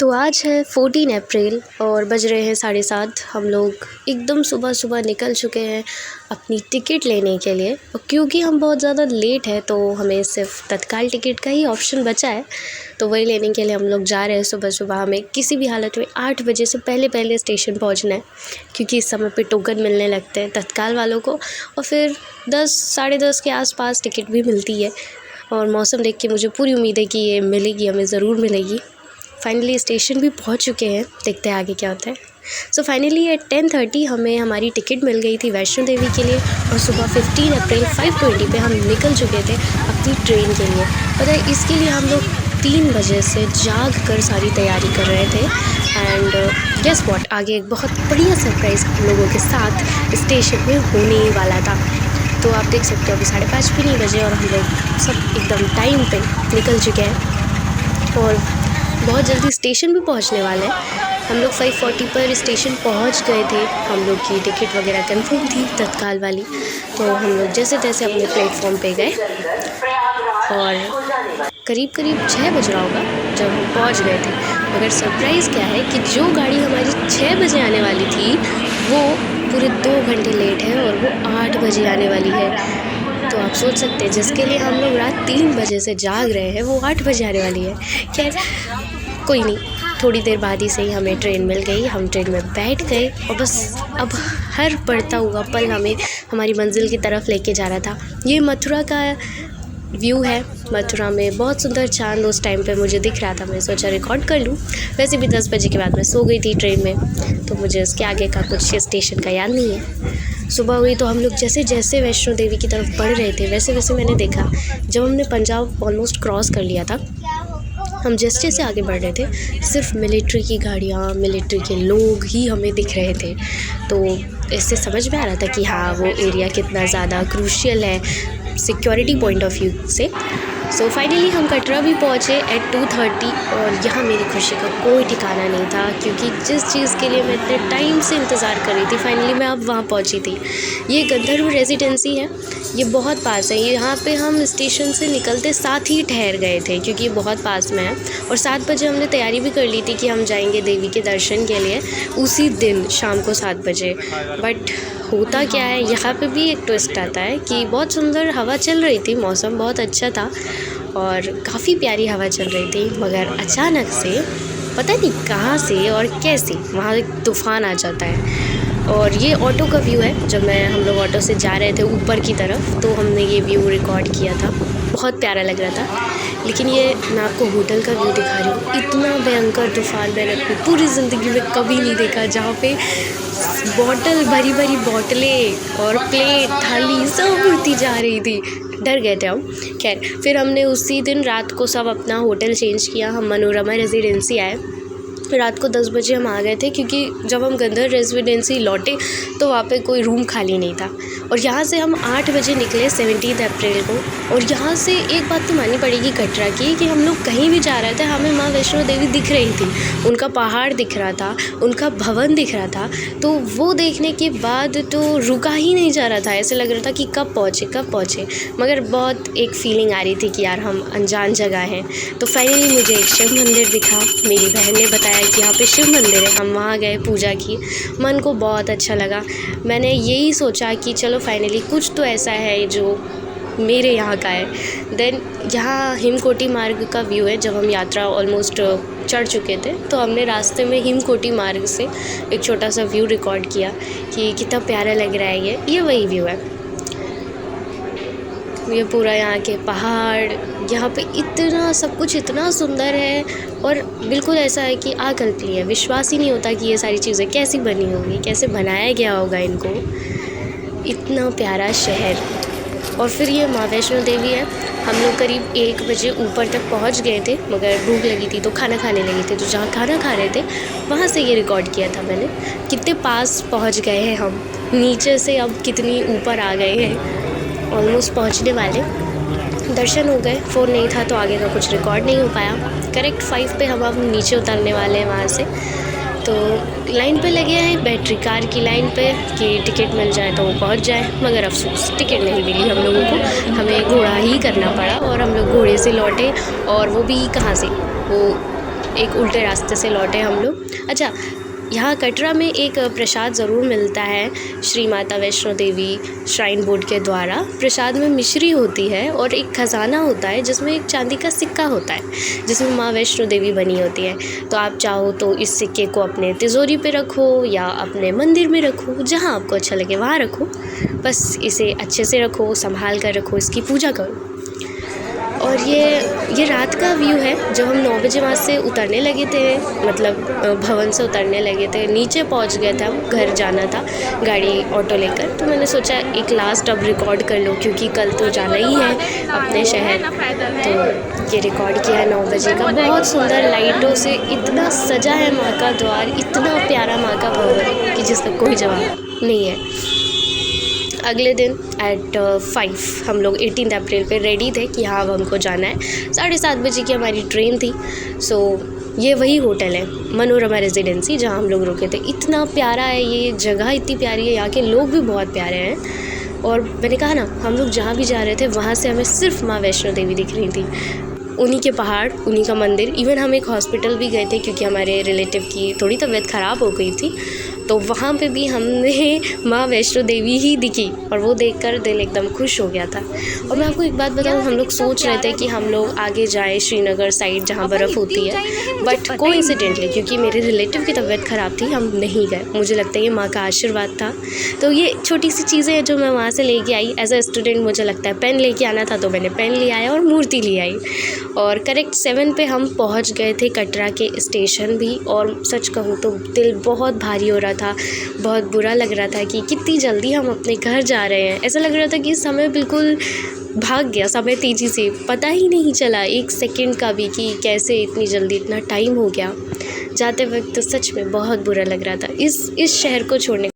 तो आज है 14 अप्रैल और बज रहे हैं 7:30। हम लोग एकदम सुबह सुबह निकल चुके हैं अपनी टिकट लेने के लिए। और क्योंकि हम बहुत ज़्यादा लेट हैं तो हमें सिर्फ तत्काल टिकट का ही ऑप्शन बचा है, तो वही लेने के लिए हम लोग जा रहे हैं सुबह सुबह। हमें किसी भी हालत में 8 बजे से पहले स्टेशन पहुंचना है, क्योंकि इस समय पे टोकन मिलने लगते हैं तत्काल वालों को, और फिर 10 साढ़े 10 के आसपास टिकट भी मिलती है। और मौसम देख के मुझे पूरी उम्मीद है कि ये मिलेगी, हमें ज़रूर मिलेगी। फाइनली स्टेशन भी पहुंच चुके हैं, देखते हैं आगे क्या होता है। सो फाइनली एट 10:30 हमें हमारी टिकट मिल गई थी वैष्णो देवी के लिए, और सुबह 15 अप्रैल 5:20 पे हम निकल चुके थे अपनी ट्रेन के लिए। पता है, इसके लिए हम लोग 3 बजे से जाग कर सारी तैयारी कर रहे थे। एंड गेस व्हाट, आगे एक बहुत बढ़िया सरप्राइज़ हम लोगों के साथ स्टेशन में होने ही वाला था। तो आप देख सकते हो अभी 5:30 भी नहीं बजे और हम लोग सब एकदम टाइम पे निकल चुके हैं और बहुत जल्दी स्टेशन भी पहुंचने वाले हैं। हम लोग 5:40 पर स्टेशन पहुंच गए थे। हम लोग की टिकट वगैरह कंफर्म थी तत्काल वाली, तो हम लोग जैसे तैसे अपने प्लेटफॉर्म पे गए और करीब 6 बज रहा होगा जब हम पहुंच गए थे। मगर सरप्राइज़ क्या है कि जो गाड़ी हमारी 6 बजे आने वाली थी वो पूरे 2 घंटे लेट है और वो 8 बजे आने वाली है। तो आप सोच सकते हैं, जिसके लिए हम लोग रात 3 बजे से जाग रहे हैं वो 8 बजे आने वाली है। खैर कोई नहीं, थोड़ी देर बाद ही सही हमें ट्रेन मिल गई। हम ट्रेन में बैठ गए और बस अब हर बढ़ता हुआ पल हमें हमारी मंजिल की तरफ लेके जा रहा था। ये मथुरा का व्यू है। मथुरा में बहुत सुंदर चांद उस टाइम पे मुझे दिख रहा था। मैं सोचा रिकॉर्ड कर लूँ। वैसे भी 10 बजे के बाद मैं सो गई थी ट्रेन में, तो मुझे उसके आगे का कुछ स्टेशन का याद नहीं है। सुबह हुई तो हम लोग जैसे जैसे वैष्णो देवी की तरफ बढ़ रहे थे वैसे वैसे मैंने देखा, जब हमने पंजाब ऑलमोस्ट क्रॉस कर लिया था, हम जैसे जैसे आगे बढ़ रहे थे सिर्फ मिलिट्री की गाड़ियाँ, मिलिट्री के लोग ही हमें दिख रहे थे। तो इससे समझ में आ रहा था कि हाँ, वो एरिया कितना ज़्यादा क्रूशियल है सिक्योरिटी पॉइंट ऑफ व्यू से। सो फाइनली हम कटरा भी पहुँचे एट 2:30 और यहाँ मेरी खुशी का कोई ठिकाना नहीं था, क्योंकि जिस चीज़ के लिए मैं इतने टाइम से इंतज़ार कर रही थी फाइनली मैं अब वहाँ पहुँची थी। ये गंधर्व रेजिडेंसी है, ये बहुत पास है। यहाँ पे हम स्टेशन से निकलते साथ ही ठहर गए थे, क्योंकि ये बहुत पास में है। और 7 बजे हमने तैयारी भी कर ली थी कि हम जाएंगे देवी के दर्शन के लिए उसी दिन शाम को 7 बजे। बट होता क्या है, यहाँ पे भी एक ट्विस्ट आता है कि बहुत सुंदर हवा चल रही थी, मौसम बहुत अच्छा था और काफ़ी प्यारी हवा चल रही थी, मगर अचानक से पता नहीं कहाँ से और कैसे वहाँ एक तूफ़ान आ जाता है। और ये ऑटो का व्यू है, जब हम लोग ऑटो से जा रहे थे ऊपर की तरफ तो हमने ये व्यू रिकॉर्ड किया था। बहुत प्यारा लग रहा था। लेकिन ये मैं आपको होटल का व्यू दिखा रही हूँ, इतना भयंकर तूफ़ान मैंने अपनी पूरी ज़िंदगी में कभी नहीं देखा, जहाँ पे बॉटल भरी भरी बॉटलें और प्लेट थाली सब उड़ती जा रही थी। डर गए थे हम। खैर फिर हमने उसी दिन रात को सब अपना होटल चेंज किया, हम मनोरमा रेजिडेंसी आए। रात को 10 बजे हम आ गए थे, क्योंकि जब हम गंधर्व रेजिडेंसी लौटे तो वहाँ पे कोई रूम खाली नहीं था। और यहाँ से हम 8 बजे निकले 17 अप्रैल को। और यहाँ से एक बात तो माननी पड़ेगी कटरा की, कि हम लोग कहीं भी जा रहे थे हमें माँ वैष्णो देवी दिख रही थी, उनका पहाड़ दिख रहा था, उनका भवन दिख रहा था। तो वो देखने के बाद तो रुका ही नहीं जा रहा था, ऐसे लग रहा था कि कब पहुँचे। मगर बहुत एक फीलिंग आ रही थी कि यार हम अनजान जगह हैं। तो फाइनली मुझे एक शिव मंदिर दिखा, मेरी बहन ने बताया कि यहाँ पे शिव मंदिर है। हम वहाँ गए, पूजा की, मन को बहुत अच्छा लगा। मैंने यही सोचा कि चलो फाइनली कुछ तो ऐसा है जो मेरे यहाँ का है। देन यहाँ हिमकोटी मार्ग का व्यू है। जब हम यात्रा ऑलमोस्ट चढ़ चुके थे तो हमने रास्ते में हिमकोटी मार्ग से एक छोटा सा व्यू रिकॉर्ड किया कि कितना प्यारा लग रहा है। ये वही व्यू है। ये पूरा यहाँ के पहाड़, यहाँ पे इतना सब कुछ इतना सुंदर है और बिल्कुल ऐसा है कि अकल्पनीय है। विश्वास ही नहीं होता कि ये सारी चीज़ें कैसी बनी होंगी, कैसे बनाया गया होगा इनको। इतना प्यारा शहर। और फिर ये माँ वैष्णो देवी है। हम लोग करीब 1 बजे ऊपर तक पहुँच गए थे, मगर भूख लगी थी तो खाना खाने लगे थे। तो जहाँ खाना खा रहे थे वहाँ से ये रिकॉर्ड किया था मैंने। कितने पास पहुँच गए हैं हम, नीचे से अब कितनी ऊपर आ गए हैं, ऑलमोस्ट पहुंचने वाले। दर्शन हो गए, फ़ोन नहीं था तो आगे का कुछ रिकॉर्ड नहीं हो पाया। करेक्ट 5 पे हम अब नीचे उतरने वाले हैं वहाँ से। तो लाइन पे लगे हैं, बैटरी कार की लाइन पे, कि टिकट मिल जाए तो वो पहुँच जाए। मगर अफसोस टिकट नहीं मिली हम लोगों को, हमें घोड़ा ही करना पड़ा और हम लोग घोड़े से लौटे। और वो भी कहाँ से, वो एक उल्टे रास्ते से लौटे हम लोग। अच्छा, यहाँ कटरा में एक प्रसाद ज़रूर मिलता है श्री माता वैष्णो देवी श्राइन बोर्ड के द्वारा। प्रसाद में मिश्री होती है और एक खजाना होता है जिसमें एक चांदी का सिक्का होता है जिसमें माँ वैष्णो देवी बनी होती है। तो आप चाहो तो इस सिक्के को अपने तिजोरी पे रखो या अपने मंदिर में रखो, जहाँ आपको अच्छा लगे वहाँ रखो। बस इसे अच्छे से रखो, संभाल कर रखो, इसकी पूजा करो। और ये रात का व्यू है। जब हम 9 बजे वहाँ से उतरने लगे थे, मतलब भवन से उतरने लगे थे, नीचे पहुँच गए थे, हम घर जाना था गाड़ी ऑटो लेकर। तो मैंने सोचा एक लास्ट अब रिकॉर्ड कर लो क्योंकि कल तो जाना ही है अपने शहर। तो ये रिकॉर्ड किया है 9 बजे का। बहुत सुंदर लाइटों से इतना सजा है माँ का द्वार, इतना प्यारा माँ का भवन कि जिसका कोई जवाब नहीं है। अगले दिन एट 5 हम लोग 18 अप्रैल पे रेडी थे कि हाँ अब हमको जाना है। 7:30 बजे की हमारी ट्रेन थी। सो ये वही होटल है मनोरमा रेजिडेंसी जहाँ हम लोग रुके थे। इतना प्यारा है ये जगह, इतनी प्यारी है, यहाँ के लोग भी बहुत प्यारे हैं। और मैंने कहा ना, हम लोग जहाँ भी जा रहे थे वहाँ से हमें सिर्फ माँ वैष्णो देवी दिख रही थी, उन्हीं के पहाड़, उन्हीं का मंदिर। इवन हम एक हॉस्पिटल भी गए थे क्योंकि हमारे रिलेटिव की थोड़ी तबीयत ख़राब हो गई थी, तो वहाँ पे भी हमने माँ वैष्णो देवी ही दिखी और वो देखकर दिल एकदम खुश हो गया था। और मैं आपको एक बात बताऊँ, हम लोग सोच रहे थे कि हम लोग आगे जाएँ श्रीनगर साइड जहाँ बर्फ़ होती है, बट कोइंसिडेंटली क्योंकि मेरे रिलेटिव की तबीयत ख़राब थी हम नहीं गए। मुझे लगता है ये माँ का आशीर्वाद था। तो ये छोटी सी चीज़ें हैं जो मैं वहाँ से लेके आई। एज अ स्टूडेंट मुझे लगता है पेन लेके आना था तो मैंने पेन ले आया और मूर्ति ले आई। और करेक्ट 7 पे हम पहुँच गए थे कटरा के स्टेशन भी। और सच कहूँ तो दिल बहुत भारी हो रहा था, बहुत बुरा लग रहा था कि कितनी जल्दी हम अपने घर जा रहे हैं। ऐसा लग रहा था कि समय बिल्कुल भाग गया, समय तेज़ी से, पता ही नहीं चला 1 सेकंड का भी कि कैसे इतनी जल्दी इतना टाइम हो गया। जाते वक्त तो सच में बहुत बुरा लग रहा था इस शहर को छोड़ने